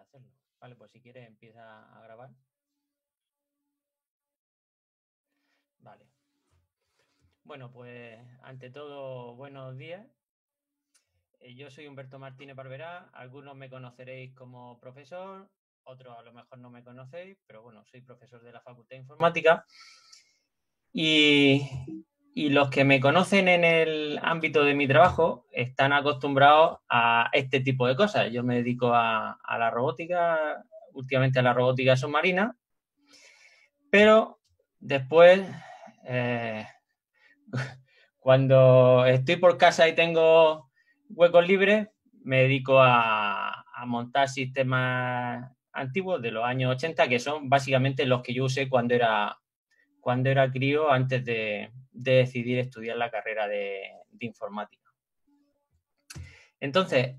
hacerlo. Vale, pues si quieres empieza a grabar. Vale. Bueno, pues ante todo, buenos días. Yo soy Humberto Martínez Barberá. Algunos me conoceréis como profesor, otros a lo mejor no me conocéis, pero bueno, soy profesor de la Facultad de Informática. Y los que me conocen en el ámbito de mi trabajo están acostumbrados a este tipo de cosas. Yo me dedico a la robótica, últimamente a la robótica submarina, pero después, cuando estoy por casa y tengo huecos libres, me dedico a montar sistemas antiguos de los años 80, que son básicamente los que yo usé cuando era crío, antes de decidir estudiar la carrera de informática. Entonces,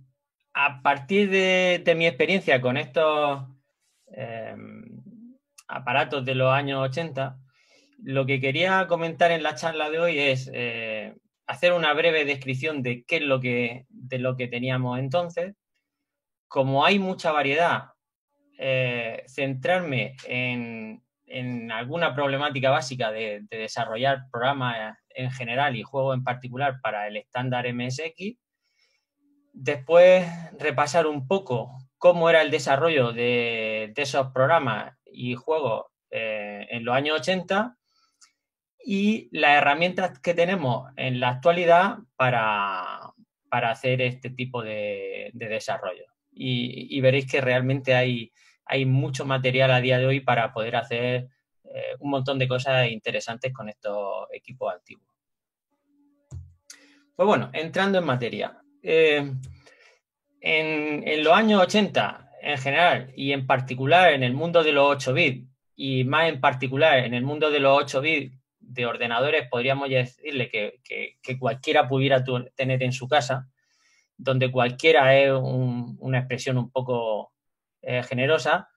a partir de mi experiencia con estos aparatos de los años 80, lo que quería comentar en la charla de hoy es hacer una breve descripción de qué es lo que teníamos entonces. Como hay mucha variedad, centrarme en alguna problemática básica de desarrollar programas en general y juegos en particular para el estándar MSX. Después repasar un poco cómo era el desarrollo de esos programas y juegos en los años 80 y las herramientas que tenemos en la actualidad para hacer este tipo de desarrollo. Y veréis que realmente hay mucho material a día de hoy para poder hacer un montón de cosas interesantes con estos equipos antiguos. Pues bueno, entrando en materia. En los años 80, en general, y en particular en el mundo de los 8 bits, y más en particular en el mundo de los 8 bits de ordenadores, podríamos decirle que cualquiera pudiera tener en su casa, donde cualquiera es una expresión un poco generosa,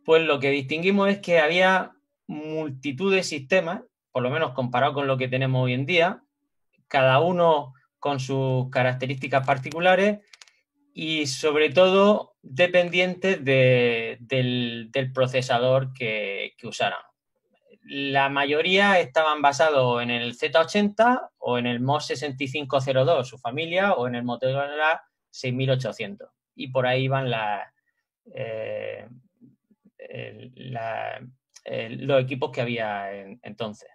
pues lo que distinguimos es que había multitud de sistemas, por lo menos comparado con lo que tenemos hoy en día, cada uno con sus características particulares y sobre todo dependientes del procesador que usaran. La mayoría estaban basados en el Z80 o en el MOS 6502, su familia, o en el Motorola 6800. Y por ahí van los equipos que había entonces.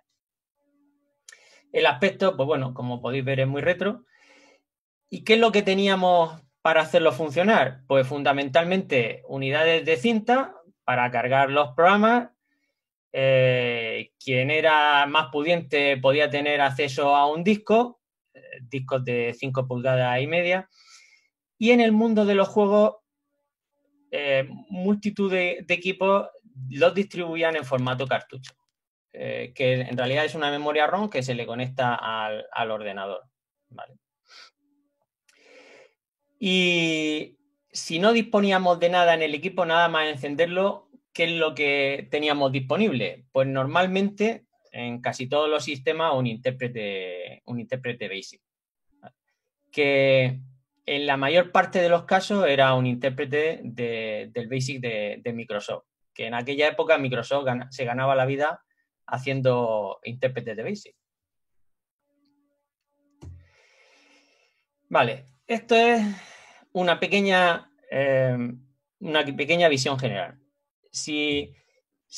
El aspecto, pues bueno, como podéis ver, es muy retro. ¿Y qué es lo que teníamos para hacerlo funcionar? Pues fundamentalmente unidades de cinta para cargar los programas. Quien era más pudiente podía tener acceso a un disco, discos de 5 pulgadas y media. Y en el mundo de los juegos, multitud de equipos los distribuían en formato cartucho, que en realidad es una memoria ROM que se le conecta al ordenador, ¿vale? Y si no disponíamos de nada en el equipo, nada más encenderlo, ¿qué es lo que teníamos disponible? Pues normalmente en casi todos los sistemas un intérprete BASIC, que en la mayor parte de los casos era un intérprete del BASIC de Microsoft, que en aquella época Microsoft se ganaba la vida haciendo intérpretes de BASIC. Vale, esto es una pequeña visión general. Si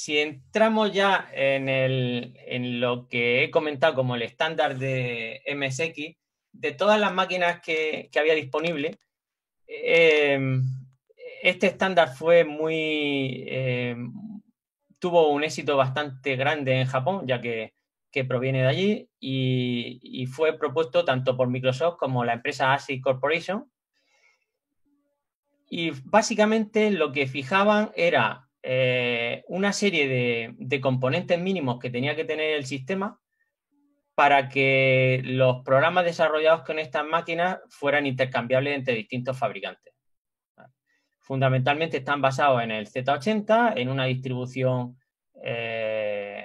entramos ya en lo que he comentado como el estándar de MSX, de todas las máquinas que había disponible, este estándar fue tuvo un éxito bastante grande en Japón, ya que proviene de allí y fue propuesto tanto por Microsoft como la empresa ASIC Corporation. Y básicamente lo que fijaban era una serie de componentes mínimos que tenía que tener el sistema para que los programas desarrollados con estas máquinas fueran intercambiables entre distintos fabricantes. Fundamentalmente están basados en el Z80, en una distribución de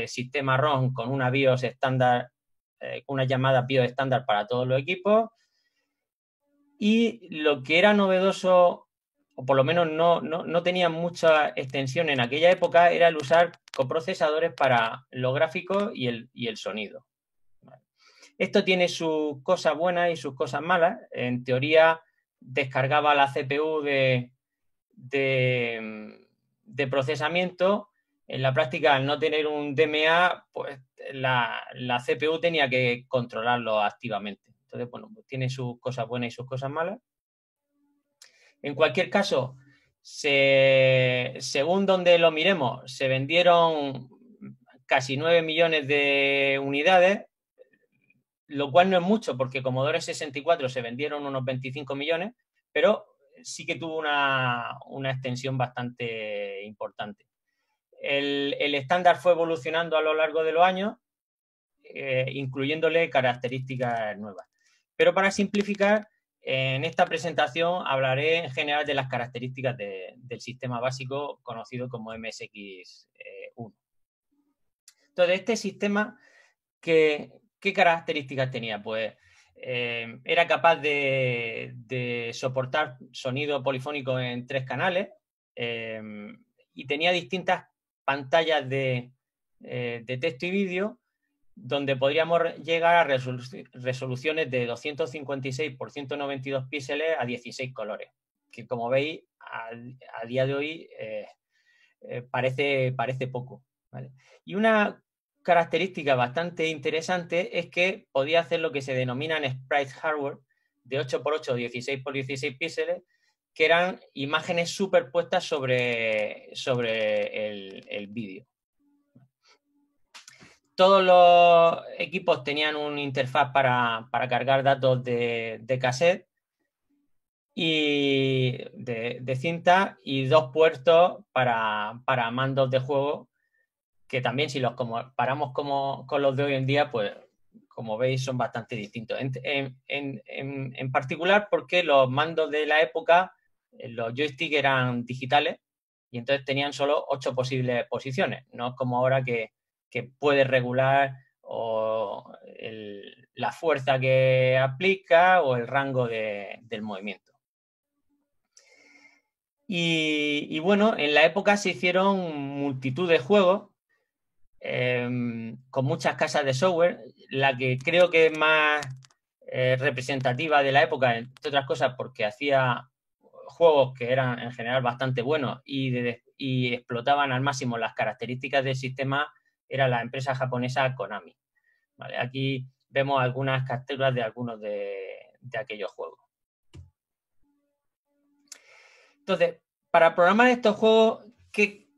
sistema ROM con una BIOS estándar, una llamada BIOS estándar para todos los equipos. Y lo que era novedoso o por lo menos no tenían mucha extensión en aquella época, era el usar coprocesadores para los gráficos y el sonido. Esto tiene sus cosas buenas y sus cosas malas. En teoría, descargaba la CPU de procesamiento. En la práctica, al no tener un DMA, pues la CPU tenía que controlarlo activamente. Entonces, bueno, pues tiene sus cosas buenas y sus cosas malas. En cualquier caso, según donde lo miremos, se vendieron casi 9 millones de unidades, lo cual no es mucho porque Commodore 64 se vendieron unos 25 millones, pero sí que tuvo una extensión bastante importante. El estándar fue evolucionando a lo largo de los años, incluyéndole características nuevas. Pero para simplificar, en esta presentación hablaré en general de las características del sistema básico conocido como MSX1. Entonces, este sistema, ¿qué características tenía? Pues era capaz de soportar sonido polifónico en 3 canales y tenía distintas pantallas de texto y vídeo donde podríamos llegar a resoluciones de 256 por 192 píxeles a 16 colores, que como veis a día de hoy parece poco, ¿vale? Y una característica bastante interesante es que podía hacer lo que se denomina en sprite hardware de 8x8 o 16x16 píxeles, que eran imágenes superpuestas sobre el vídeo. Todos los equipos tenían una interfaz para cargar datos de cassette y de cinta y 2 puertos para mandos de juego, que también si los comparamos con los de hoy en día, pues como veis son bastante distintos. En particular porque los mandos de la época, los joysticks eran digitales y entonces tenían solo 8 posibles posiciones. No es como ahora que puedes regular la fuerza que aplica o el rango del movimiento. Y bueno, en la época se hicieron multitud de juegos con muchas casas de software. La que creo que es más representativa de la época, entre otras cosas porque hacía juegos que eran en general bastante buenos y explotaban al máximo las características del sistema, era la empresa japonesa Konami. ¿Vale? Aquí vemos algunas capturas de algunos de aquellos juegos. Entonces, para programar estos juegos, ¿qué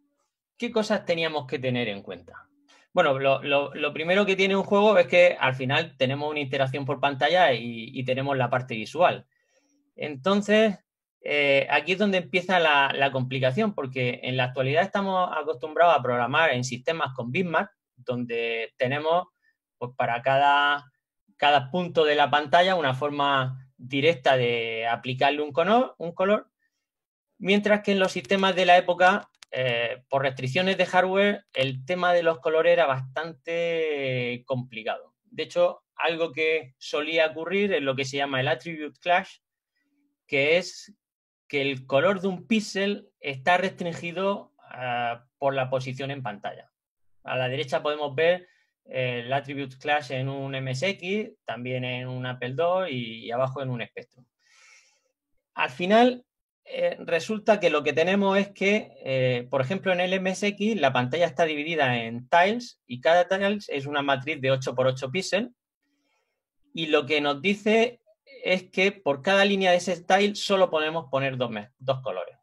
cosas teníamos que tener en cuenta? Bueno, lo primero que tiene un juego es que al final tenemos una interacción por pantalla y tenemos la parte visual. Entonces, aquí es donde empieza la complicación, porque en la actualidad estamos acostumbrados a programar en sistemas con bitmap, donde tenemos pues, para cada punto de la pantalla una forma directa de aplicarle un color, mientras que en los sistemas de la época, por restricciones de hardware, el tema de los colores era bastante complicado. De hecho, algo que solía ocurrir es lo que se llama el attribute clash, que es que el color de un píxel está restringido por la posición en pantalla. A la derecha podemos ver el attribute clash en un MSX, también en un Apple II y abajo en un Spectrum. Al final, resulta que lo que tenemos es que, por ejemplo, en el MSX la pantalla está dividida en tiles y cada tiles es una matriz de 8x8 píxeles y lo que nos dice es que por cada línea de ese tile solo podemos poner dos colores.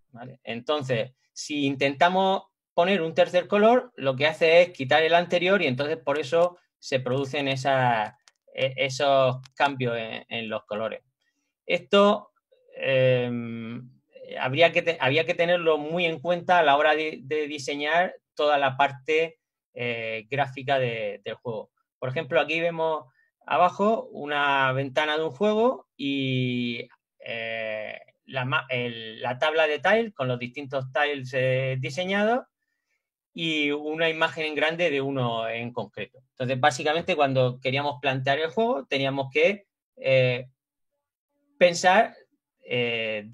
¿Vale? Entonces, si intentamos poner un tercer color, lo que hace es quitar el anterior y entonces por eso se producen esos cambios en los colores. Esto había que tenerlo muy en cuenta a la hora de diseñar toda la parte gráfica del juego. Por ejemplo, aquí vemos abajo una ventana de un juego y la tabla de tiles con los distintos tiles diseñados y una imagen grande de uno en concreto. Entonces, básicamente, cuando queríamos plantear el juego, teníamos que pensar de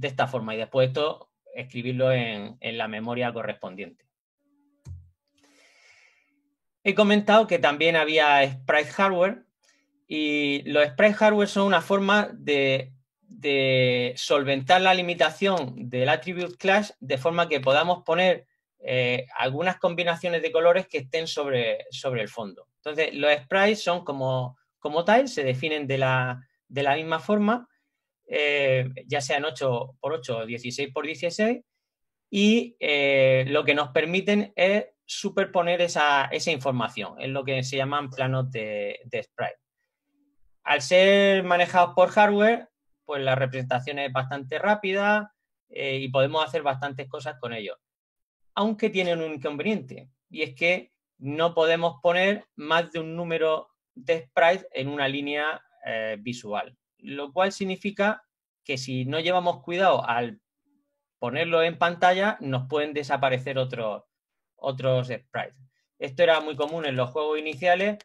esta forma y después esto escribirlo en la memoria correspondiente. He comentado que también había sprite hardware y los sprite hardware son una forma de solventar la limitación del attribute class de forma que podamos poner algunas combinaciones de colores que estén sobre el fondo. Entonces, los sprites son como tal, se definen de la misma forma, ya sean 8x8 o 16x16, y lo que nos permiten es superponer esa información, es lo que se llaman planos de sprite. Al ser manejados por hardware, pues la representación es bastante rápida y podemos hacer bastantes cosas con ellos. Aunque tienen un inconveniente, y es que no podemos poner más de un número de sprites en una línea visual, lo cual significa que si no llevamos cuidado al ponerlo en pantalla, nos pueden desaparecer otros sprites. Esto era muy común en los juegos iniciales,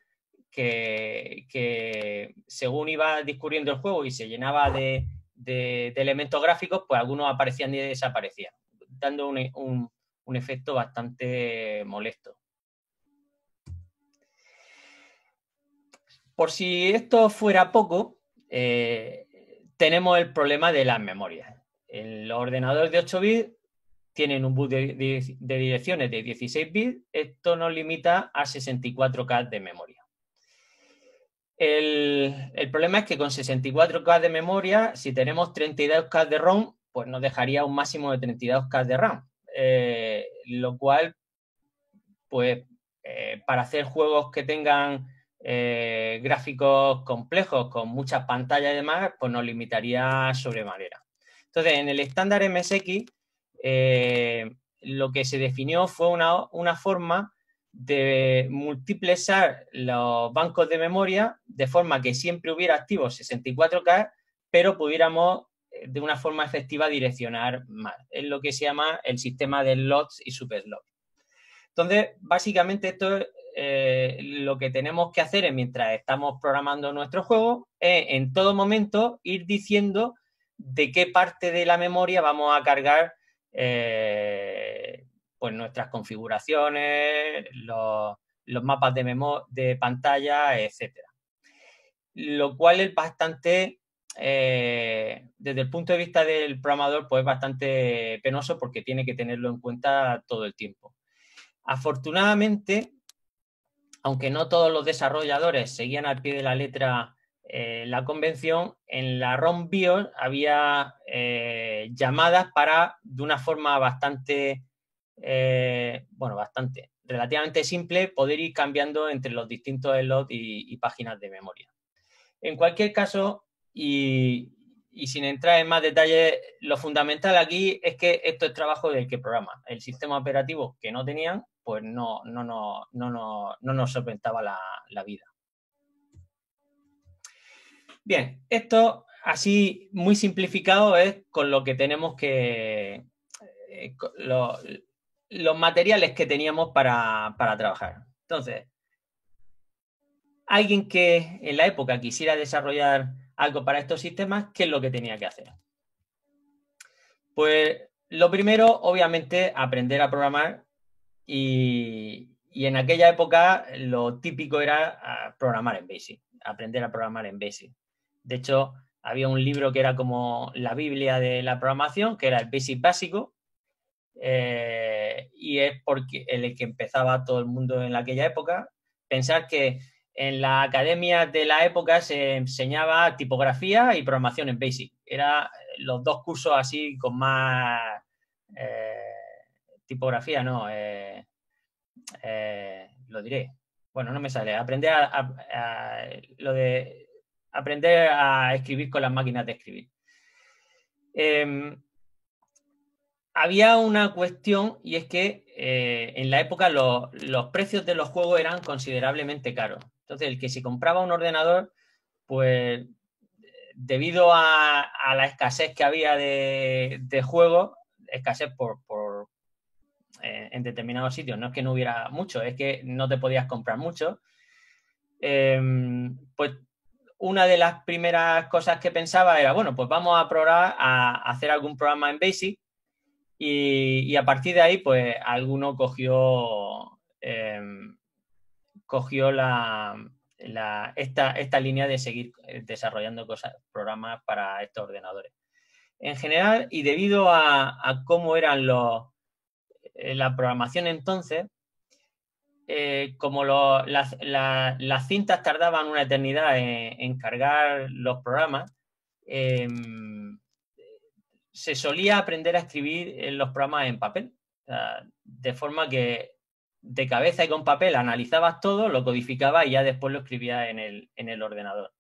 que según iba discurriendo el juego y se llenaba de elementos gráficos, pues algunos aparecían y desaparecían, dando un efecto bastante molesto. Por si esto fuera poco, tenemos el problema de las memorias. Los ordenadores de 8 bits tienen un bus de direcciones de 16 bits. Esto nos limita a 64K de memoria. El problema es que con 64K de memoria, si tenemos 32K de ROM, pues nos dejaría un máximo de 32K de RAM. Lo cual, pues, para hacer juegos que tengan gráficos complejos, con muchas pantallas y demás, pues nos limitaría sobremanera. Entonces, en el estándar MSX, lo que se definió fue una forma de multiplexar los bancos de memoria de forma que siempre hubiera activos 64K, pero pudiéramos de una forma efectiva direccionar más. Es lo que se llama el sistema de slots y subslots. Entonces, básicamente esto lo que tenemos que hacer mientras estamos programando nuestro juego es en todo momento ir diciendo de qué parte de la memoria vamos a cargar pues nuestras configuraciones, los mapas de pantalla, etcétera. Lo cual es bastante, desde el punto de vista del programador, pues bastante penoso porque tiene que tenerlo en cuenta todo el tiempo. Afortunadamente, aunque no todos los desarrolladores seguían al pie de la letra la convención, en la ROM BIOS había llamadas para, de una forma bastante, relativamente simple, poder ir cambiando entre los distintos slots y páginas de memoria. En cualquier caso, y sin entrar en más detalle, lo fundamental aquí es que esto es trabajo del que programa. El sistema operativo que no tenían, pues no nos solventaba la vida. Bien, esto así muy simplificado es con lo que tenemos que... los materiales que teníamos para trabajar. Entonces, alguien que en la época quisiera desarrollar algo para estos sistemas, ¿qué es lo que tenía que hacer? Pues lo primero, obviamente, aprender a programar y en aquella época lo típico era programar en BASIC, aprender a programar en BASIC. De hecho, había un libro que era como la Biblia de la programación, que era el BASIC básico, y es porque el que empezaba todo el mundo en aquella época. Pensar que en la academia de la época se enseñaba tipografía y programación en BASIC. Eran los dos cursos así con más tipografía, no, lo diré. Bueno, no me sale. Aprender lo de aprender a escribir con las máquinas de escribir. Había una cuestión y es que en la época los precios de los juegos eran considerablemente caros. Entonces, el que se compraba un ordenador, pues debido a la escasez que había de juegos, escasez en determinados sitios, no es que no hubiera mucho, es que no te podías comprar mucho, pues una de las primeras cosas que pensaba era, bueno, pues vamos a probar a hacer algún programa en BASIC y a partir de ahí, pues alguno cogió esta línea de seguir desarrollando programas para estos ordenadores. En general, y debido a cómo eran la programación entonces, como las cintas tardaban una eternidad en cargar los programas, se solía aprender a escribir los programas en papel. O sea, de forma que de cabeza y con papel analizabas todo, lo codificabas y ya después lo escribías en el ordenador.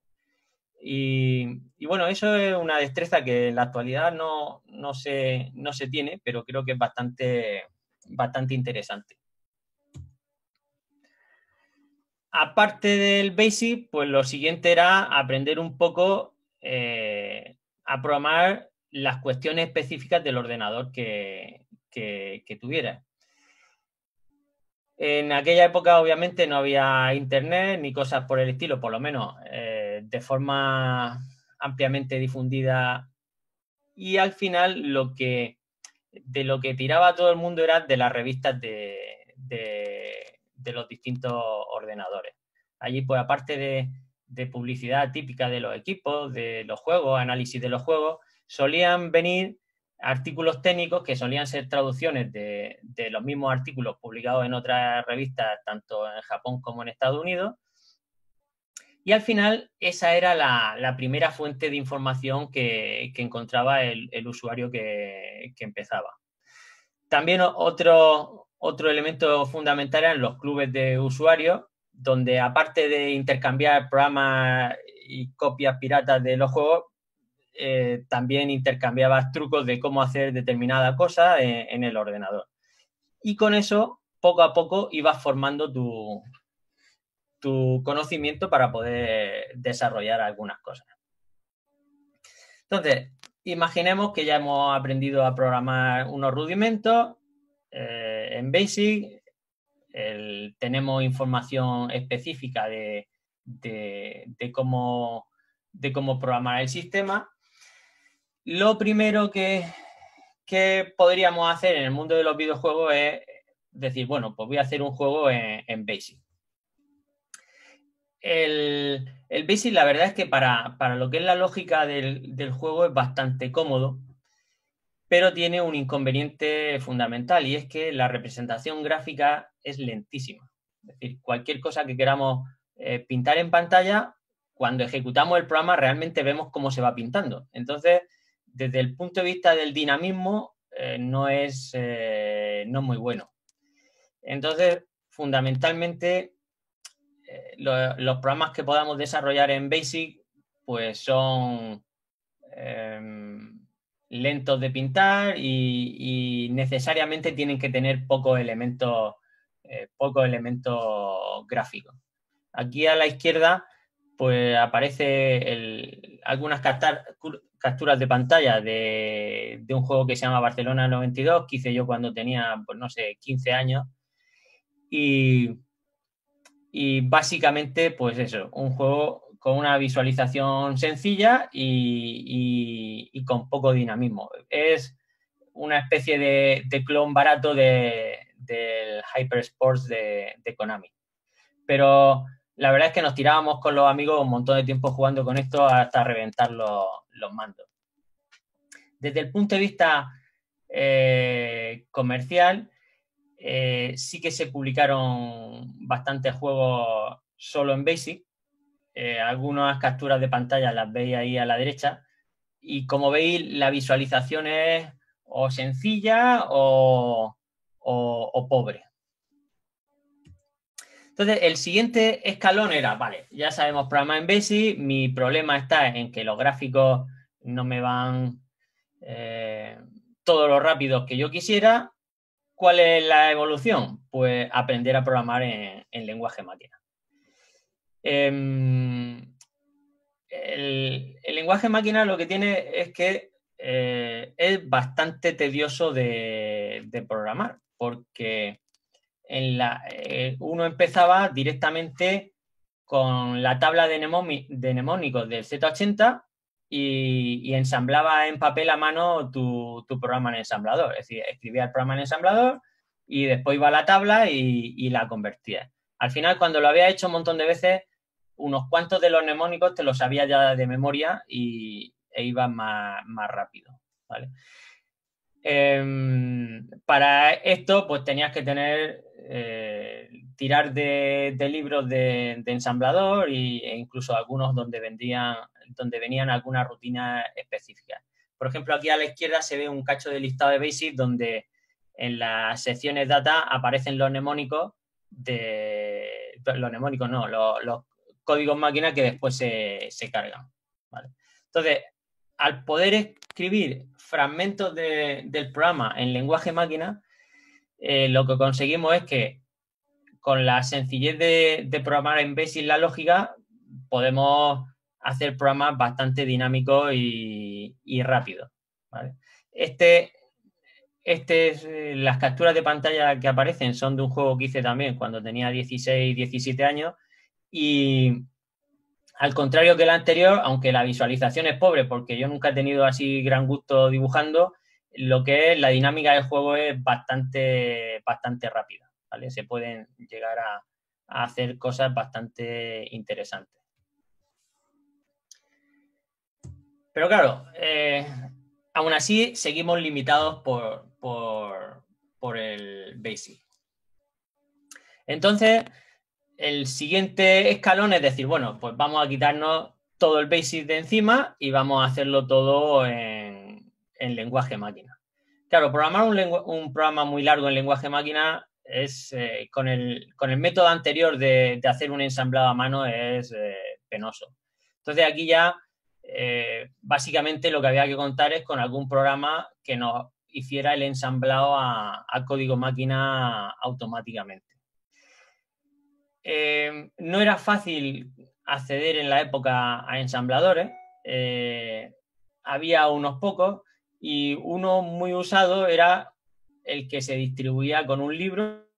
Y bueno, eso es una destreza que en la actualidad no se tiene, pero creo que es bastante interesante. Aparte del BASIC, pues lo siguiente era aprender un poco a programar las cuestiones específicas del ordenador que tuviera. En aquella época, obviamente, no había internet ni cosas por el estilo, por lo menos de forma ampliamente difundida. Y al final, de lo que tiraba todo el mundo era de las revistas de los distintos ordenadores. Allí, pues, aparte de publicidad típica de los equipos, de los juegos, análisis de los juegos, solían venir artículos técnicos que solían ser traducciones de los mismos artículos publicados en otras revistas, tanto en Japón como en Estados Unidos. Y al final esa era la primera fuente de información que encontraba el usuario que empezaba. También otro elemento fundamental eran los clubes de usuarios, donde aparte de intercambiar programas y copias piratas de los juegos, también intercambiabas trucos de cómo hacer determinada cosa en el ordenador. Y con eso, poco a poco, ibas formando tu conocimiento para poder desarrollar algunas cosas. Entonces, imaginemos que ya hemos aprendido a programar unos rudimentos en BASIC, tenemos información específica de cómo programar el sistema. Lo primero que podríamos hacer en el mundo de los videojuegos es decir, bueno, pues voy a hacer un juego en BASIC. El BASIC, la verdad es que para lo que es la lógica del juego es bastante cómodo, pero tiene un inconveniente fundamental y es que la representación gráfica es lentísima. Es decir, cualquier cosa que queramos pintar en pantalla, cuando ejecutamos el programa realmente vemos cómo se va pintando. Entonces, desde el punto de vista del dinamismo, no es muy bueno. Entonces, fundamentalmente, los programas que podamos desarrollar en BASIC pues son lentos de pintar y necesariamente tienen que tener pocos elementos gráficos. Aquí a la izquierda pues aparece algunas capturas de pantalla de un juego que se llama Barcelona 92, que hice yo cuando tenía, pues no sé, 15 años. Y básicamente, pues eso, un juego con una visualización sencilla y con poco dinamismo. Es una especie de clon barato del Hyper Sports de Konami. Pero la verdad es que nos tirábamos con los amigos un montón de tiempo jugando con esto hasta reventar los mandos. Desde el punto de vista comercial, sí que se publicaron bastantes juegos solo en BASIC. Algunas capturas de pantalla las veis ahí a la derecha. Y como veis, la visualización es o sencilla o pobre. Entonces, el siguiente escalón era, vale, ya sabemos programar en BASIC, mi problema está en que los gráficos no me van todo lo rápido que yo quisiera. ¿Cuál es la evolución? Pues aprender a programar en lenguaje máquina. El lenguaje máquina lo que tiene es que es bastante tedioso de programar, porque uno empezaba directamente con la tabla de mnemónicos del Z80 y ensamblaba en papel a mano tu programa en ensamblador. Es decir, escribía el programa en ensamblador y después iba a la tabla y la convertía. Al final, cuando lo había hecho un montón de veces, unos cuantos de los mnemónicos te los sabía ya de memoria e iban más rápido, ¿vale? Para esto, pues tenías que tener, tirar de libros de ensamblador e incluso algunos donde venían algunas rutinas específicas. Por ejemplo, aquí a la izquierda se ve un cacho de listado de BASIC donde en las secciones data aparecen los mnemónicos los códigos máquina que después se cargan, ¿vale? Entonces, al poder escribir fragmentos del programa en lenguaje máquina, lo que conseguimos es que con la sencillez de programar en BASIC la lógica, podemos hacer programas bastante dinámicos y rápidos, ¿vale? Las capturas de pantalla que aparecen son de un juego que hice también cuando tenía 16, 17 años y al contrario que el anterior, aunque la visualización es pobre porque yo nunca he tenido así gran gusto dibujando, lo que es la dinámica del juego es bastante rápida, ¿vale? Se pueden llegar a hacer cosas bastante interesantes. Pero claro, aún así seguimos limitados por el BASIC. Entonces, el siguiente escalón es decir, bueno, pues vamos a quitarnos todo el BASIC de encima y vamos a hacerlo todo en lenguaje máquina. Claro, programar un programa muy largo en lenguaje máquina es, con el método anterior de hacer un ensamblado a mano es penoso. Entonces aquí ya básicamente lo que había que contar es con algún programa que nos hiciera el ensamblado a código máquina automáticamente. No era fácil acceder en la época a ensambladores. Había unos pocos y uno muy usado era el que se distribuía con un libro.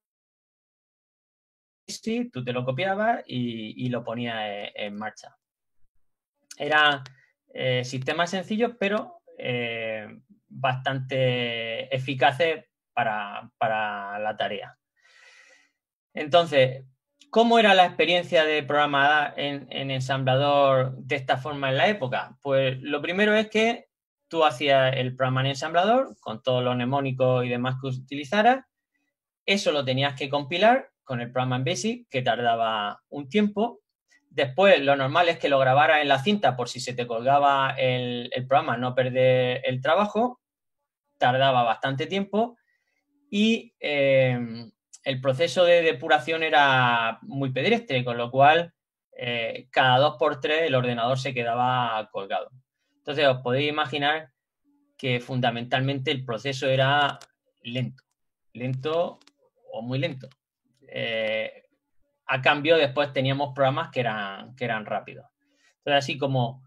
Sí, tú te lo copiabas y lo ponías en marcha. Eran sistemas sencillos, pero bastante eficaces para la tarea. Entonces, ¿cómo era la experiencia de programar en ensamblador de esta forma en la época? Pues lo primero es que tú hacías el programa en ensamblador con todos los mnemónicos y demás que utilizaras. Eso lo tenías que compilar con el programa en BASIC, que tardaba un tiempo. Después, lo normal es que lo grabaras en la cinta por si se te colgaba el programa, no perder el trabajo. Tardaba bastante tiempo y el proceso de depuración era muy pedestre, con lo cual cada 2x3 el ordenador se quedaba colgado. Entonces os podéis imaginar que fundamentalmente el proceso era lento o muy lento. A cambio después teníamos programas que eran rápidos. Entonces así como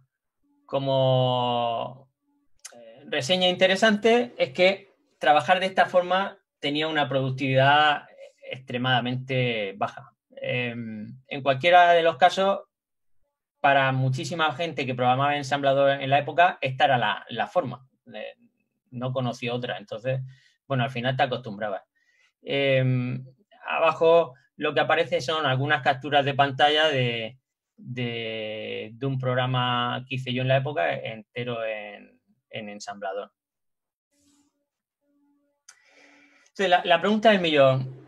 reseña interesante es que trabajar de esta forma tenía una productividad extremadamente baja. En cualquiera de los casos, para muchísima gente que programaba ensamblador en la época, esta era la forma. No conocía otra. Entonces, bueno, al final te acostumbrabas. Abajo lo que aparece son algunas capturas de pantalla de un programa que hice yo en la época entero en ensamblador. Entonces, la pregunta del millón,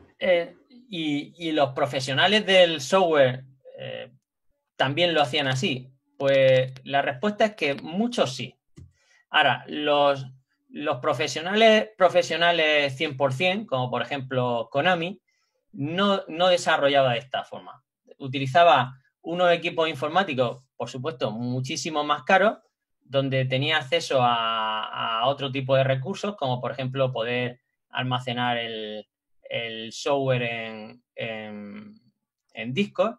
¿y los profesionales del software también lo hacían así? Pues la respuesta es que muchos sí. Ahora, los profesionales 100%, como por ejemplo Konami, no desarrollaba de esta forma. Utilizaba unos equipos informáticos, por supuesto, muchísimo más caros, donde tenía acceso a otro tipo de recursos, como por ejemplo poder almacenar el software en discos,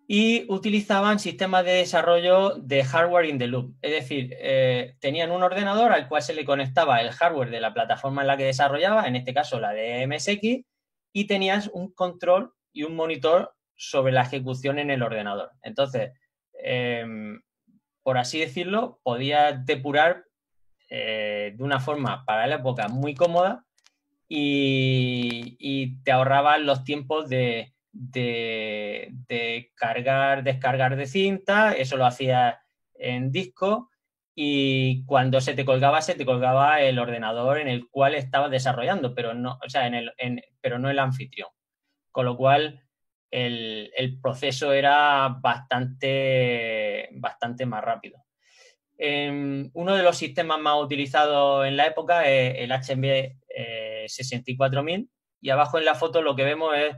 y utilizaban sistemas de desarrollo de hardware in the loop. Es decir, tenían un ordenador al cual se le conectaba el hardware de la plataforma en la que desarrollaba, en este caso la de MSX, y tenías un control y un monitor sobre la ejecución en el ordenador. Entonces, por así decirlo, podías depurar de una forma para la época muy cómoda y te ahorrabas los tiempos de cargar, descargar de cinta, eso lo hacías en disco y cuando se te colgaba el ordenador en el cual estabas desarrollando, pero no, o sea, pero no el anfitrión. Con lo cual el proceso era bastante más rápido. Uno de los sistemas más utilizados en la época es el HB 64000 y abajo en la foto lo que vemos es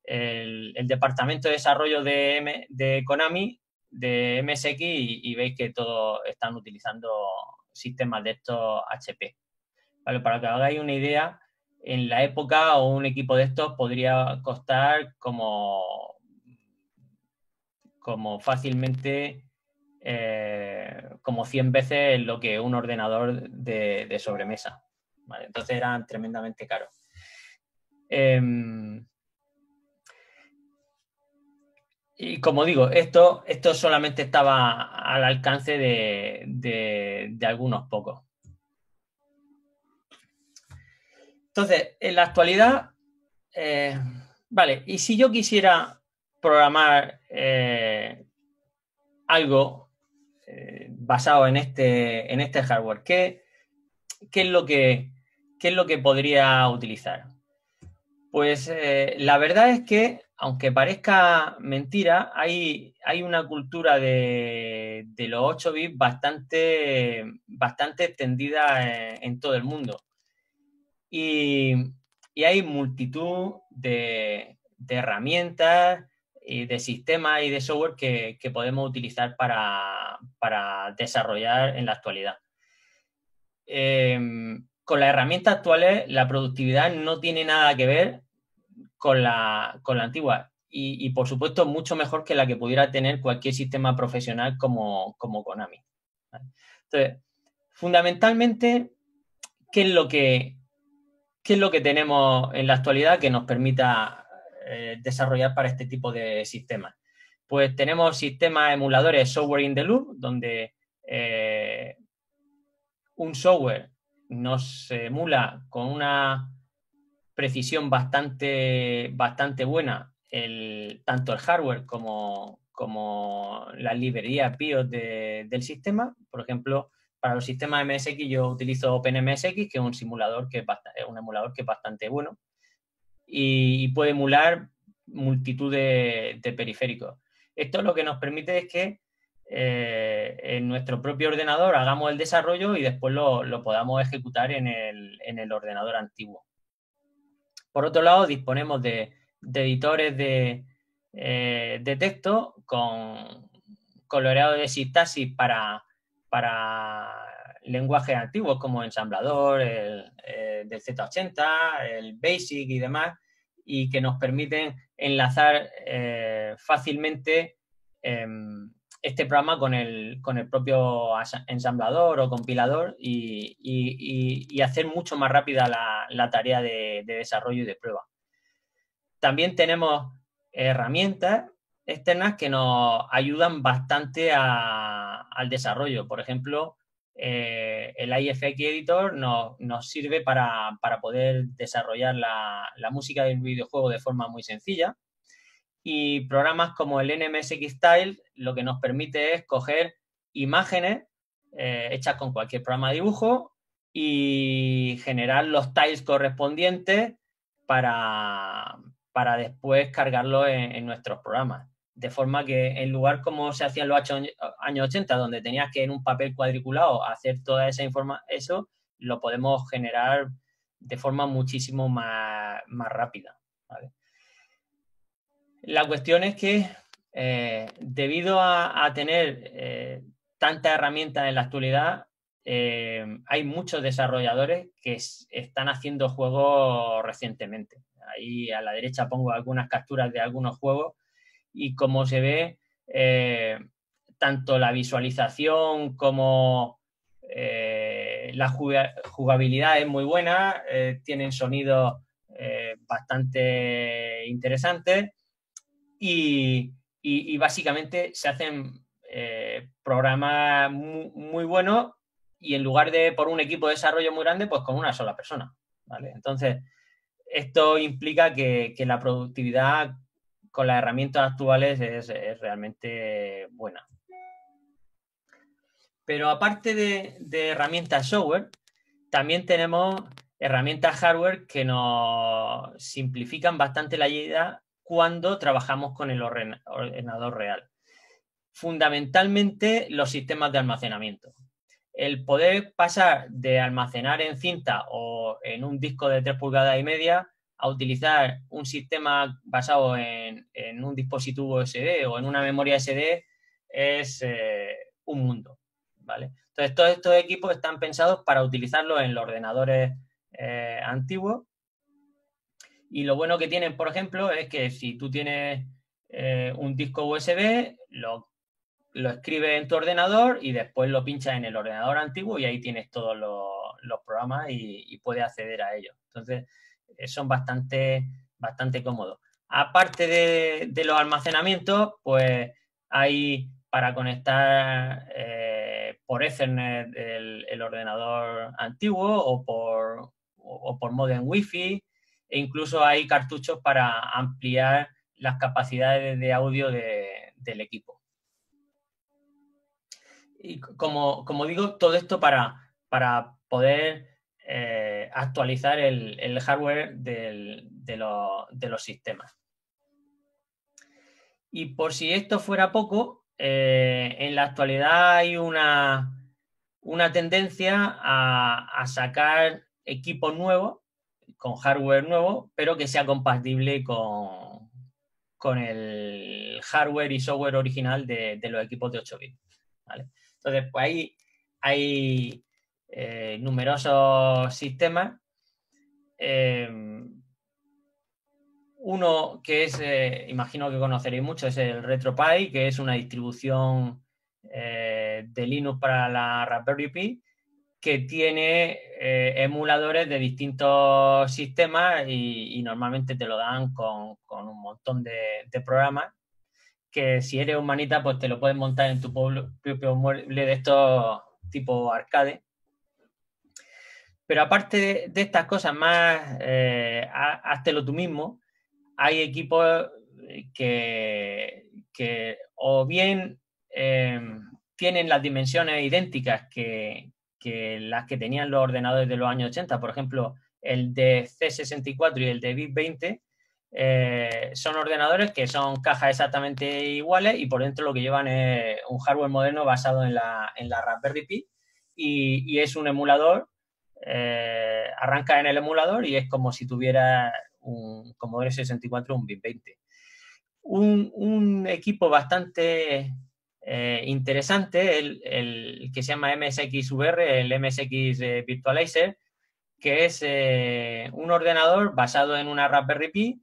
el departamento de desarrollo de Konami, de MSX y veis que todos están utilizando sistemas de estos HP. ¿Vale? Para que hagáis una idea, en la época o un equipo de estos podría costar como fácilmente como 100 veces lo que un ordenador de sobremesa. ¿Vale? Entonces eran tremendamente caros. Y como digo, esto solamente estaba al alcance de algunos pocos. Entonces, en la actualidad, vale, y si yo quisiera programar algo basado en este hardware, ¿qué es lo que podría utilizar? Pues la verdad es que, aunque parezca mentira, hay una cultura de los 8 bits bastante extendida en todo el mundo. Y hay multitud de herramientas y de sistemas y de software que podemos utilizar para desarrollar en la actualidad. Con las herramientas actuales, la productividad no tiene nada que ver con la antigua y, por supuesto, mucho mejor que la que pudiera tener cualquier sistema profesional como Konami. Entonces, fundamentalmente, ¿qué es lo que tenemos en la actualidad que nos permita desarrollar para este tipo de sistemas? Pues tenemos sistemas emuladores software in the loop, donde un software nos emula con una precisión bastante buena tanto el hardware como las librerías BIOS del sistema. Por ejemplo, para los sistemas MSX yo utilizo OpenMSX, que es un emulador que es bastante bueno y puede emular multitud de periféricos. Esto lo que nos permite es que en nuestro propio ordenador hagamos el desarrollo y después lo podamos ejecutar en el ordenador antiguo. Por otro lado, disponemos de editores de texto con coloreado de sintaxis para lenguajes antiguos como ensamblador, del Z80, el BASIC y demás, y que nos permiten enlazar fácilmente este programa con el propio ensamblador o compilador y hacer mucho más rápida la tarea de desarrollo y de prueba. También tenemos herramientas externas que nos ayudan bastante al desarrollo. Por ejemplo, el IFX Editor nos sirve para poder desarrollar la música del videojuego de forma muy sencilla. Y programas como el NMSX Style lo que nos permite es coger imágenes hechas con cualquier programa de dibujo y generar los tiles correspondientes para después cargarlo en nuestros programas. De forma que en lugar como se hacía en los años 80, donde tenías que en un papel cuadriculado hacer toda esa información, eso lo podemos generar de forma muchísimo más rápida, ¿vale? La cuestión es que debido a tener tantas herramientas en la actualidad, hay muchos desarrolladores que están haciendo juegos recientemente. Ahí a la derecha pongo algunas capturas de algunos juegos y como se ve, tanto la visualización como la jugabilidad es muy buena, tienen sonidos bastante interesantes y básicamente se hacen programas muy buenos y en lugar de por un equipo de desarrollo muy grande, pues con una sola persona, ¿vale? Entonces, esto implica que la productividad con las herramientas actuales es realmente buena. Pero aparte de herramientas software, también tenemos herramientas hardware que nos simplifican bastante la vida cuando trabajamos con el ordenador real. Fundamentalmente los sistemas de almacenamiento. El poder pasar de almacenar en cinta o en un disco de 3,5 pulgadas a utilizar un sistema basado en un dispositivo SD o en una memoria SD es un mundo, ¿vale? Entonces, todos estos equipos están pensados para utilizarlos en los ordenadores antiguos. Y lo bueno que tienen, por ejemplo, es que si tú tienes un disco USB, lo escribes en tu ordenador y después lo pinchas en el ordenador antiguo y ahí tienes todos los programas y puedes acceder a ellos. Entonces, son bastante cómodos. Aparte de los almacenamientos, pues hay para conectar por Ethernet el ordenador antiguo o por módem Wi-Fi, e incluso hay cartuchos para ampliar las capacidades de audio del equipo. Y como digo, todo esto para poder actualizar el hardware de los sistemas. Y por si esto fuera poco, en la actualidad hay una tendencia a sacar equipos nuevos, con hardware nuevo, pero que sea compatible con el hardware y software original de los equipos de 8 bits. ¿Vale? Entonces, pues ahí hay numerosos sistemas. Uno que es, imagino que conoceréis mucho, es el RetroPie, que es una distribución de Linux para la Raspberry Pi, que tiene emuladores de distintos sistemas y normalmente te lo dan con un montón de programas que si eres humanita pues te lo puedes montar en tu propio mueble de estos tipo arcade. Pero aparte de estas cosas más, háztelo tú mismo, hay equipos que o bien tienen las dimensiones idénticas que las que tenían los ordenadores de los años 80. Por ejemplo, el de C64 y el de BIP20 son ordenadores que son cajas exactamente iguales y por dentro lo que llevan es un hardware moderno basado en la Raspberry Pi y es un emulador. Arranca en el emulador y es como si tuviera un Commodore 64 un BIP20. Un equipo bastante interesante, el que se llama MSXVR, el MSX Virtualizer, que es un ordenador basado en una Raspberry Pi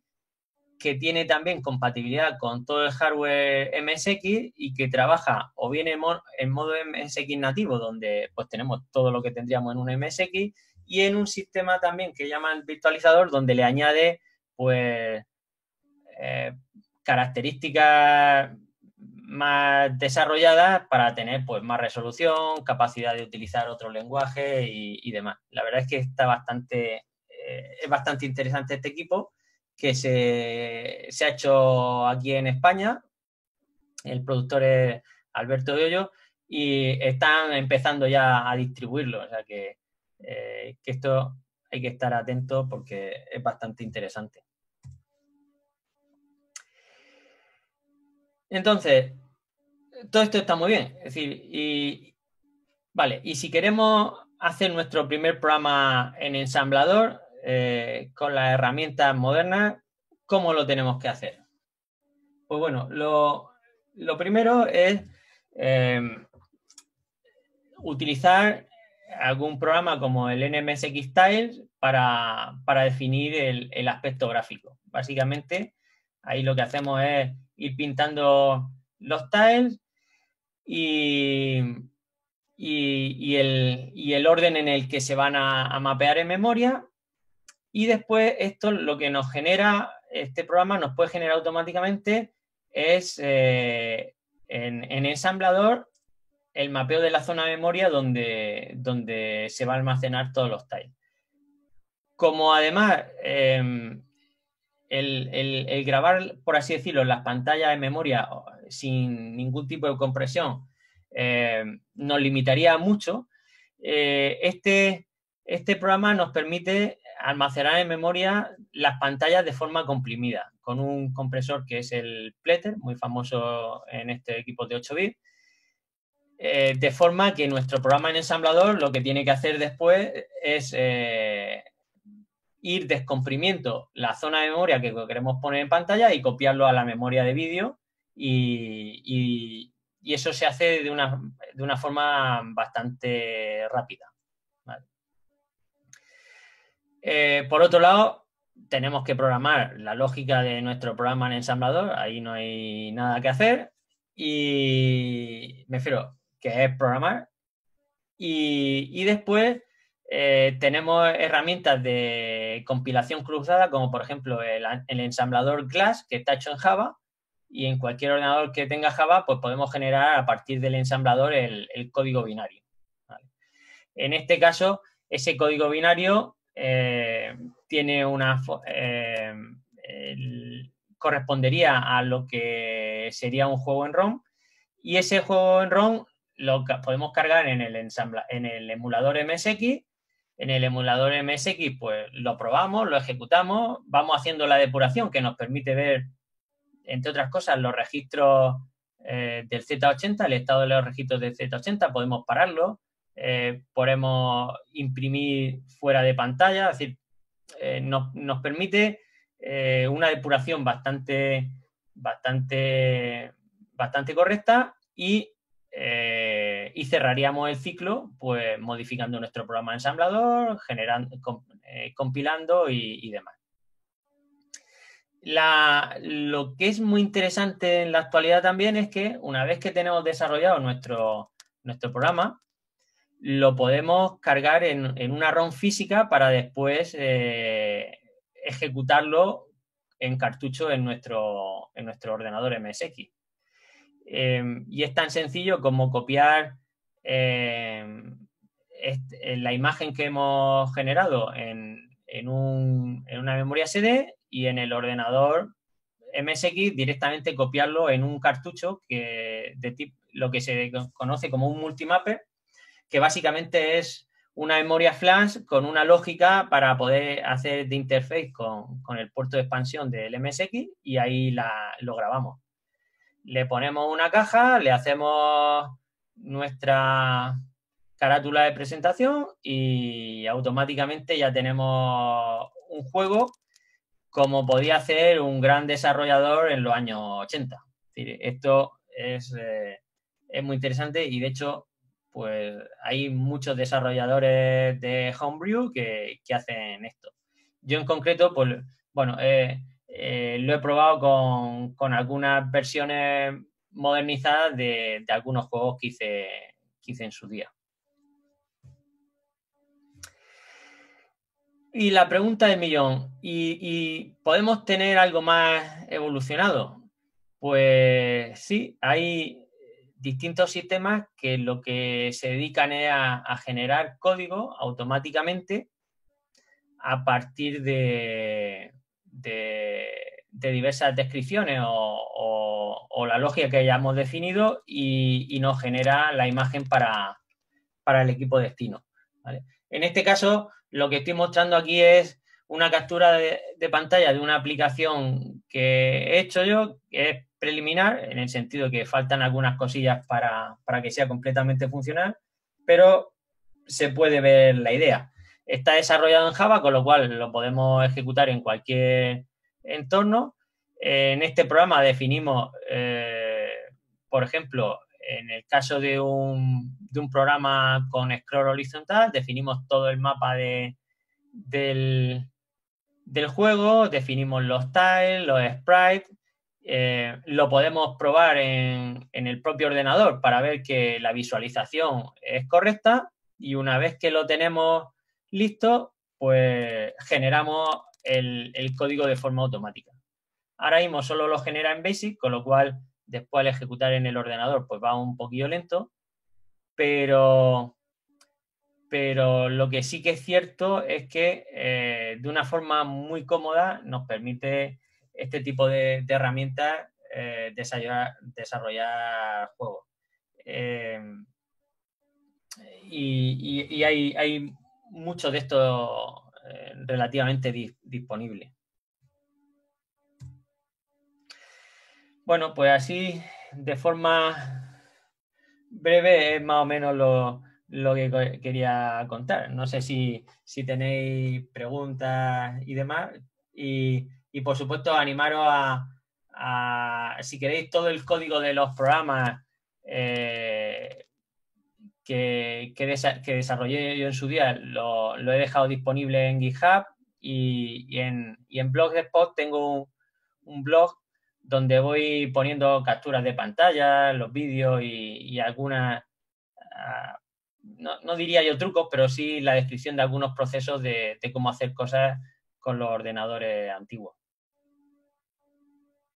que tiene también compatibilidad con todo el hardware MSX y que trabaja o bien en modo MSX nativo, donde pues tenemos todo lo que tendríamos en un MSX, y en un sistema también que llaman virtualizador, donde le añade pues características más desarrolladas para tener pues más resolución, capacidad de utilizar otro lenguaje y demás. La verdad es que está es bastante interesante este equipo, que se ha hecho aquí en España. El productor es Alberto de Hoyo y están empezando ya a distribuirlo. O sea que esto hay que estar atento porque es bastante interesante. Entonces, todo esto está muy bien. Es decir, vale, y si queremos hacer nuestro primer programa en ensamblador con las herramientas modernas, ¿cómo lo tenemos que hacer? Pues bueno, lo primero es utilizar algún programa como el NMSX Tiles para definir el aspecto gráfico. Básicamente, ahí lo que hacemos es ir pintando los tiles y el orden en el que se van a mapear en memoria, y después esto lo que nos genera, este programa nos puede generar automáticamente es en ensamblador el mapeo de la zona de memoria donde se va a almacenar todos los tiles. Como además el grabar, por así decirlo, las pantallas de memoria sin ningún tipo de compresión nos limitaría mucho, este programa nos permite almacenar en memoria las pantallas de forma comprimida, con un compresor que es el Pletter, muy famoso en este equipo de 8 bits, de forma que nuestro programa en ensamblador lo que tiene que hacer después es ir descomprimiendo la zona de memoria que queremos poner en pantalla y copiarlo a la memoria de vídeo y eso se hace de una forma bastante rápida. ¿Vale? Por otro lado, tenemos que programar la lógica de nuestro programa en ensamblador, ahí no hay nada que hacer y me refiero que es programar y después tenemos herramientas de compilación cruzada como por ejemplo el ensamblador Glass que está hecho en Java y en cualquier ordenador que tenga Java pues podemos generar a partir del ensamblador el código binario. ¿Vale? En este caso ese código binario tiene correspondería a lo que sería un juego en ROM y ese juego en ROM lo podemos cargar en el emulador MSX. En el emulador MSX, pues lo probamos, lo ejecutamos, vamos haciendo la depuración que nos permite ver, entre otras cosas, los registros del Z80, el estado de los registros del Z80, podemos pararlo, podemos imprimir fuera de pantalla, es decir, nos permite una depuración bastante correcta y cerraríamos el ciclo pues modificando nuestro programa de ensamblador, compilando y demás. Lo que es muy interesante en la actualidad también es que una vez que tenemos desarrollado nuestro programa, lo podemos cargar en una ROM física para después ejecutarlo en cartucho en nuestro ordenador MSX. Y es tan sencillo como copiar la imagen que hemos generado en una memoria SD y en el ordenador MSX directamente copiarlo en un cartucho lo que se conoce como un multimapper, que básicamente es una memoria flash con una lógica para poder hacer de interface con el puerto de expansión del MSX y ahí lo grabamos. Le ponemos una caja, le hacemos nuestra carátula de presentación y automáticamente ya tenemos un juego como podía hacer un gran desarrollador en los años 80. Es decir, esto es muy interesante y de hecho pues hay muchos desarrolladores de Homebrew que hacen esto. Yo en concreto, pues bueno, lo he probado con algunas versiones modernizadas de algunos juegos que hice en su día. Y la pregunta del millón, ¿y podemos tener algo más evolucionado? Pues sí, hay distintos sistemas que lo que se dedican es a generar código automáticamente a partir de diversas descripciones o la lógica que hayamos definido y nos genera la imagen para el equipo destino. ¿Vale? En este caso, lo que estoy mostrando aquí es una captura de pantalla de una aplicación que he hecho yo, que es preliminar, en el sentido que faltan algunas cosillas para que sea completamente funcional, pero se puede ver la idea. Está desarrollado en Java, con lo cual lo podemos ejecutar en cualquier entorno. En este programa definimos, por ejemplo, en el caso de un programa con scroll horizontal, definimos todo el mapa del juego, definimos los tiles, los sprites, lo podemos probar en el propio ordenador para ver que la visualización es correcta y una vez que lo tenemos listo, pues generamos el código de forma automática. Ahora mismo solo lo genera en BASIC, con lo cual después al ejecutar en el ordenador pues va un poquillo lento, pero lo que sí que es cierto es que de una forma muy cómoda nos permite este tipo de herramientas desarrollar juegos. Y hay mucho de esto relativamente disponible. Bueno, pues así, de forma breve, es más o menos lo que quería contar. No sé si tenéis preguntas y demás. Y por supuesto, animaros si queréis todo el código de los programas que desarrollé yo en su día, lo he dejado disponible en GitHub y en Blogspot tengo un blog donde voy poniendo capturas de pantalla, los vídeos y algunas, no diría yo trucos, pero sí la descripción de algunos procesos de cómo hacer cosas con los ordenadores antiguos.